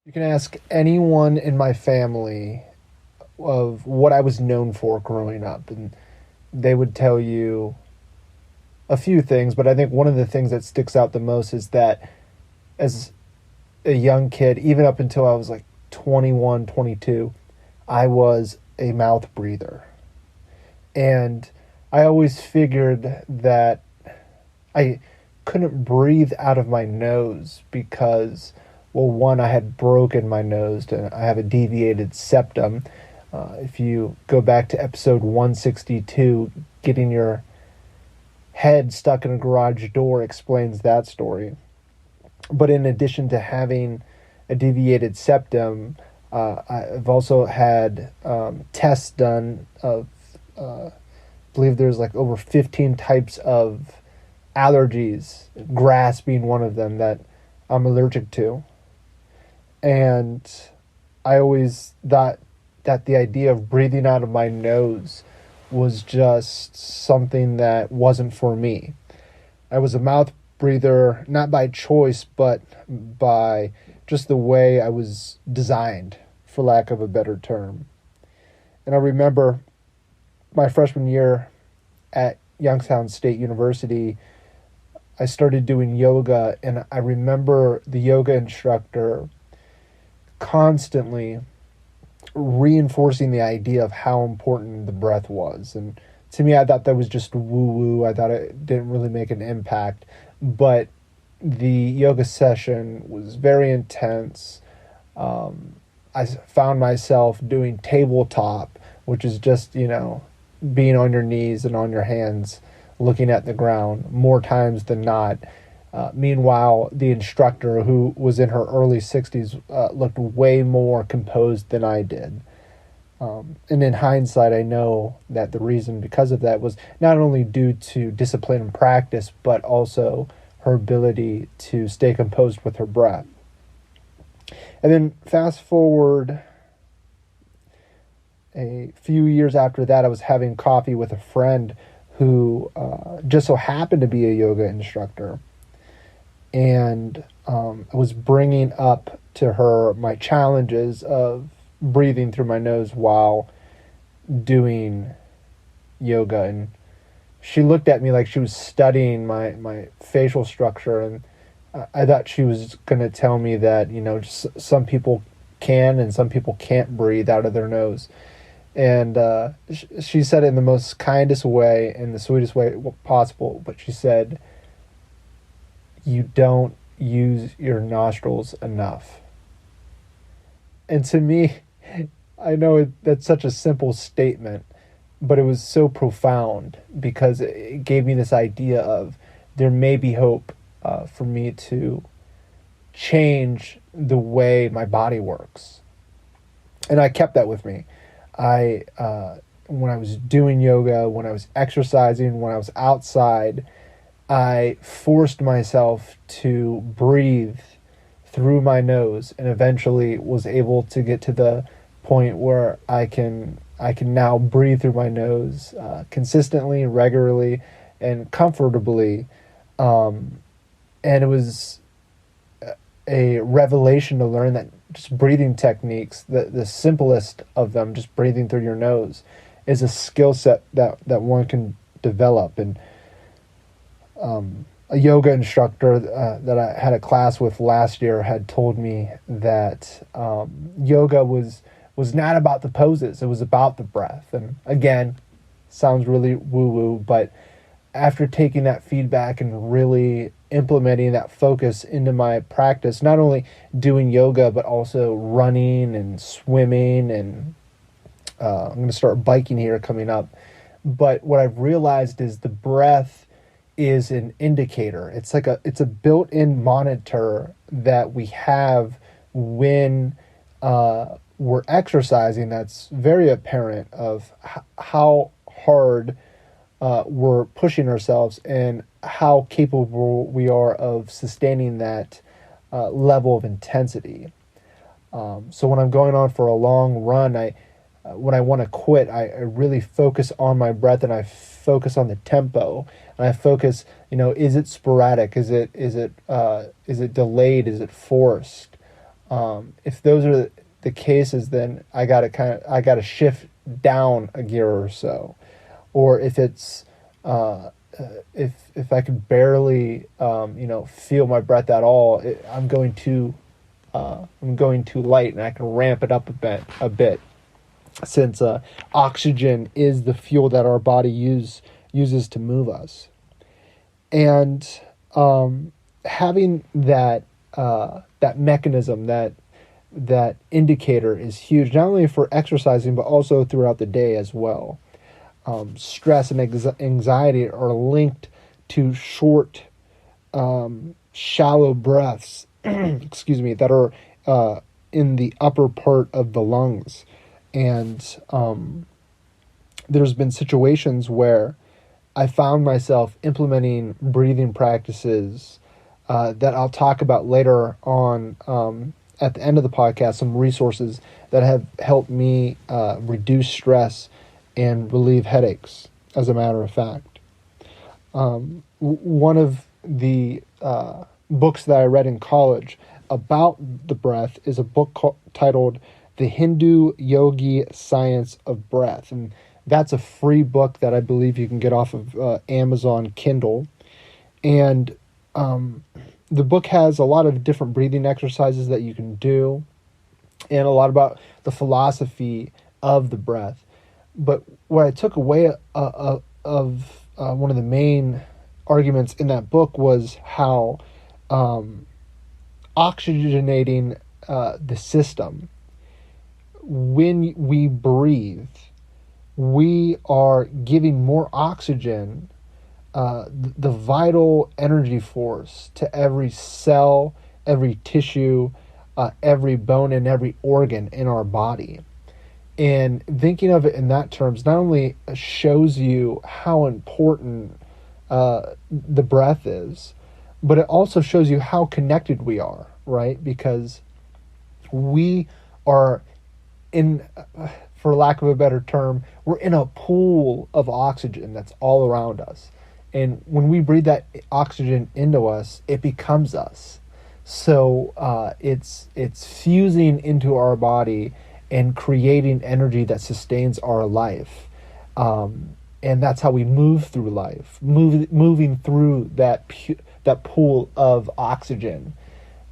You can ask anyone in my family of what I was known for growing up, and they would tell you a few things, but I think one of the things that sticks out the most is that as a young kid, even up until I was like 21, 22, I was a mouth breather. And I always figured that I couldn't breathe out of my nose because, well, one, I had broken my nose and I have a deviated septum. If you go back to episode 162, getting your head stuck in a garage door explains that story. But in addition to having a deviated septum, I've also had tests done of, I believe there's like over 15 types of allergies, grass being one of them that I'm allergic to. And I always thought that the idea of breathing out of my nose was just something that wasn't for me. I was a mouth breather, not by choice, but by just the way I was designed, for lack of a better term. And I remember my freshman year at Youngstown State University, I started doing yoga, and I remember the yoga instructor constantly reinforcing the idea of how important the breath was. And to me, I thought that was just woo-woo. I thought it didn't really make an impact. But the yoga session was very intense. I found myself doing tabletop, which is just, being on your knees and on your hands, looking at the ground more times than not. Meanwhile, the instructor, who was in her early 60s, looked way more composed than I did. And in hindsight, I know that the reason because of that was not only due to discipline and practice, but also her ability to stay composed with her breath. And then fast forward a few years after that, I was having coffee with a friend who just so happened to be a yoga instructor. And I was bringing up to her my challenges of breathing through my nose while doing yoga. And she looked at me like she was studying my facial structure. And I thought she was going to tell me that, just some people can and some people can't breathe out of their nose. And she said it in the most kindest way and the sweetest way possible. But she said, "You don't use your nostrils enough." And to me, I know that's such a simple statement, but it was so profound because it gave me this idea of there may be hope for me to change the way my body works. And I kept that with me. When I was doing yoga, when I was exercising, when I was outside, I forced myself to breathe through my nose, and eventually was able to get to the point where I can now breathe through my nose consistently, regularly, and comfortably. And it was a revelation to learn that just breathing techniques, the simplest of them, just breathing through your nose, is a skill set that one can develop. And a yoga instructor that I had a class with last year had told me that yoga was not about the poses, it was about the breath. And again, sounds really woo-woo, but after taking that feedback and really implementing that focus into my practice, not only doing yoga, but also running and swimming, and I'm going to start biking here coming up. But what I've realized is the breath is an indicator. It's a built-in monitor that we have when we're exercising. That's very apparent of how hard we're pushing ourselves and how capable we are of sustaining that level of intensity. So when I'm going on for a long run, when I want to quit, I really focus on my breath, and I focus on the tempo, and I focus, is it sporadic? Is it delayed? Is it forced? If those are the cases, then I gotta shift down a gear or so. Or if it's if I could barely feel my breath at all, I'm going too light, and I can ramp it up a bit, since oxygen is the fuel that our body uses to move us. And having that mechanism, that indicator, is huge, not only for exercising but also throughout the day as well. Stress and anxiety are linked to short, shallow breaths, excuse me, that are in the upper part of the lungs. And there's been situations where I found myself implementing breathing practices that I'll talk about later on at the end of the podcast, some resources that have helped me reduce stress and relieve headaches, as a matter of fact. One of the books that I read in college about the breath is a book titled The Hindu Yogi Science of Breath. And that's a free book that I believe you can get off of Amazon Kindle. And the book has a lot of different breathing exercises that you can do, and a lot about the philosophy of the breath. But what I took away of one of the main arguments in that book was how oxygenating the system, when we breathe, we are giving more oxygen, the vital energy force, to every cell, every tissue, every bone, and every organ in our body. And thinking of it in that terms not only shows you how important the breath is, but it also shows you how connected we are, right? Because we are in, for lack of a better term, we're in a pool of oxygen that's all around us. And when we breathe that oxygen into us, it becomes us. So it's fusing into our body and creating energy that sustains our life. And that's how we move through life, moving through that pool of oxygen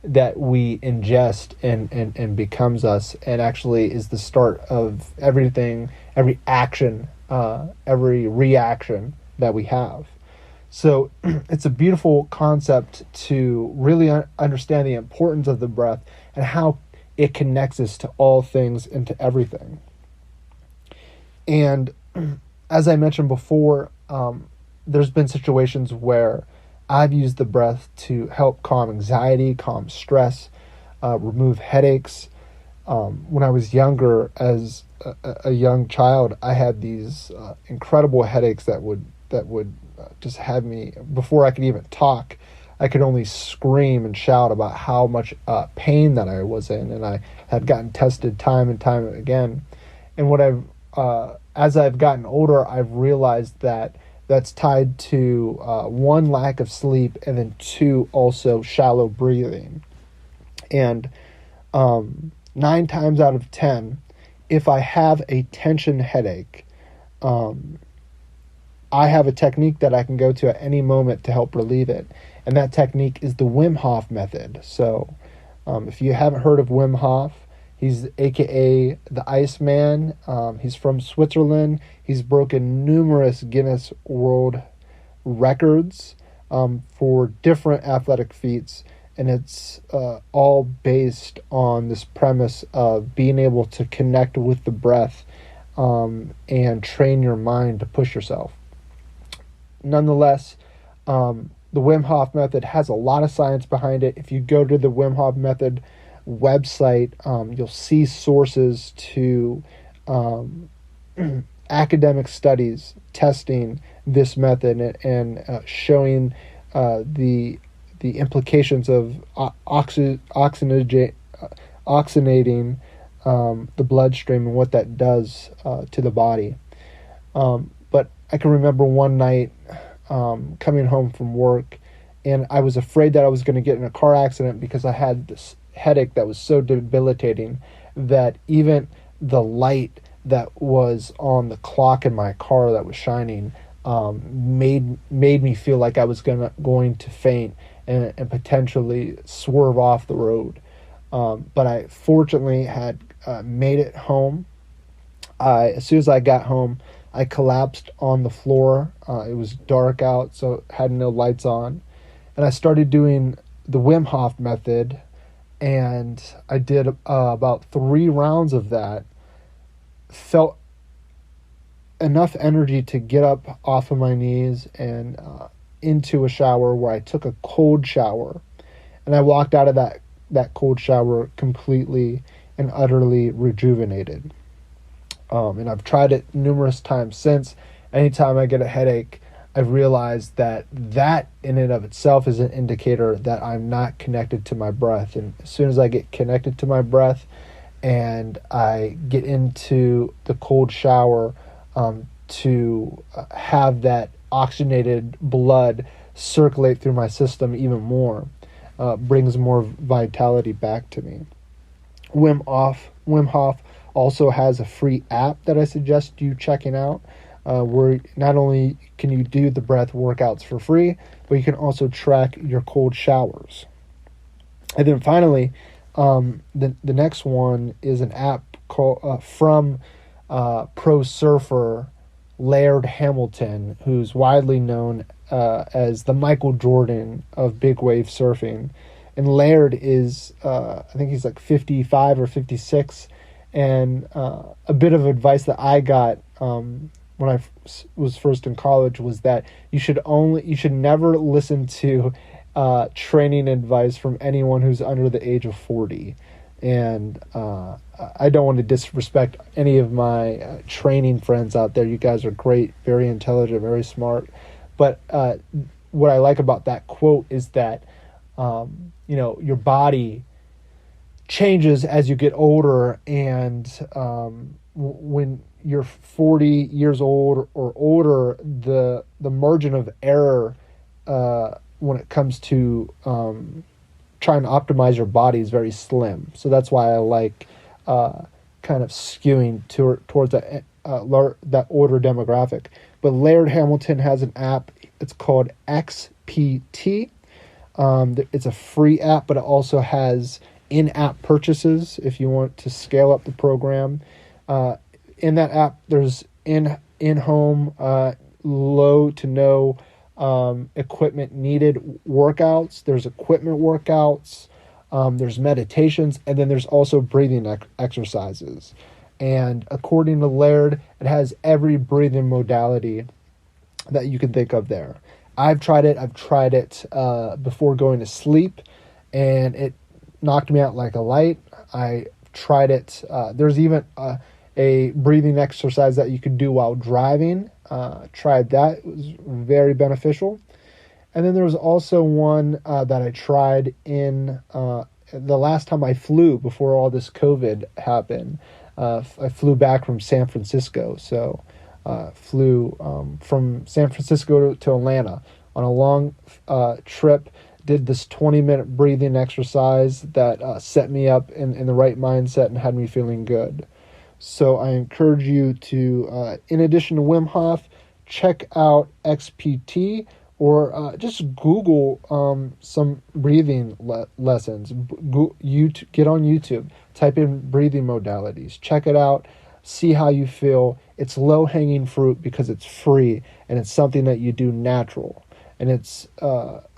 that we ingest and becomes us, and actually is the start of everything, every action, every reaction that we have. So it's a beautiful concept to really understand the importance of the breath and how it connects us to all things and to everything. And as I mentioned before, there's been situations where I've used the breath to help calm anxiety, calm stress, remove headaches. When I was younger, as a young child, I had these incredible headaches that would just have me, before I could even talk, I could only scream and shout about how much pain that I was in, and I had gotten tested time and time again. And as I've gotten older, I've realized that that's tied to one, lack of sleep, and then two, also shallow breathing. And 9 times out of 10, if I have a tension headache, I have a technique that I can go to at any moment to help relieve it. And that technique is the Wim Hof method. So if you haven't heard of Wim Hof, he's AKA the Iceman. He's from Switzerland. He's broken numerous Guinness World Records for different athletic feats. And it's all based on this premise of being able to connect with the breath and train your mind to push yourself. Nonetheless, the Wim Hof method has a lot of science behind it. If you go to the Wim Hof method website, you'll see sources to academic studies testing this method and showing the implications of oxygenating the bloodstream and what that does to the body. But I can remember one night coming home from work, and I was afraid that I was going to get in a car accident because I had headache that was so debilitating that even the light that was on the clock in my car that was shining made me feel like I was going to faint and potentially swerve off the road. But I fortunately had made it home. As soon as I got home, I collapsed on the floor. It was dark out, so had no lights on. And I started doing the Wim Hof method, and I did about 3 rounds of that. Felt enough energy to get up off of my knees and into a shower, where I took a cold shower. And I walked out of that cold shower completely and utterly rejuvenated. And I've tried it numerous times since. Anytime I get a headache, I've realized that in and of itself is an indicator that I'm not connected to my breath. And as soon as I get connected to my breath and I get into the cold shower to have that oxygenated blood circulate through my system even more, brings more vitality back to me. Wim Hof also has a free app that I suggest you checking out, where not only can you do the breath workouts for free, but you can also track your cold showers. And then finally, the next one is an app called from pro surfer Laird Hamilton, who's widely known as the Michael Jordan of big wave surfing. And Laird is, I think he's like 55 or 56. And a bit of advice that I got when I was first in college was that you should never listen to training advice from anyone who's under the age of 40. And I don't want to disrespect any of my training friends out there. You guys are great, very intelligent, very smart. But what I like about that quote is that your body changes as you get older, and when you're 40 years old or older, the margin of error when it comes to trying to optimize your body is very slim. So that's why I like kind of skewing towards that older demographic. But Laird Hamilton has an app. It's called XPT. It's a free app, but it also has in-app purchases if you want to scale up the program. In that app, there's in-home, low to no equipment needed workouts. There's equipment workouts. There's meditations, and then there's also breathing exercises. And according to Laird, it has every breathing modality that you can think of there. I've tried it before going to sleep, and it knocked me out like a light. I tried it. There's even a breathing exercise that you could do while driving. Tried that. It was very beneficial. And then there was also one that I tried in the last time I flew before all this COVID happened. I flew back from San Francisco. So flew from San Francisco to Atlanta on a long trip. Did this 20-minute breathing exercise that set me up in the right mindset and had me feeling good. So I encourage you to, in addition to Wim Hof, check out XPT, or just Google some breathing lessons. Get on YouTube, type in breathing modalities, check it out, see how you feel. It's low-hanging fruit because it's free, and it's something that you do natural. And it's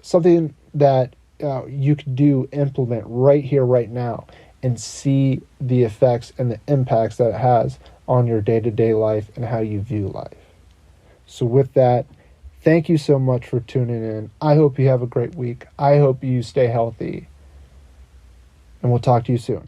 something that you can implement right here, right now, and see the effects and the impacts that it has on your day-to-day life and how you view life. So with that, thank you so much for tuning in. I hope you have a great week. I hope you stay healthy. And we'll talk to you soon.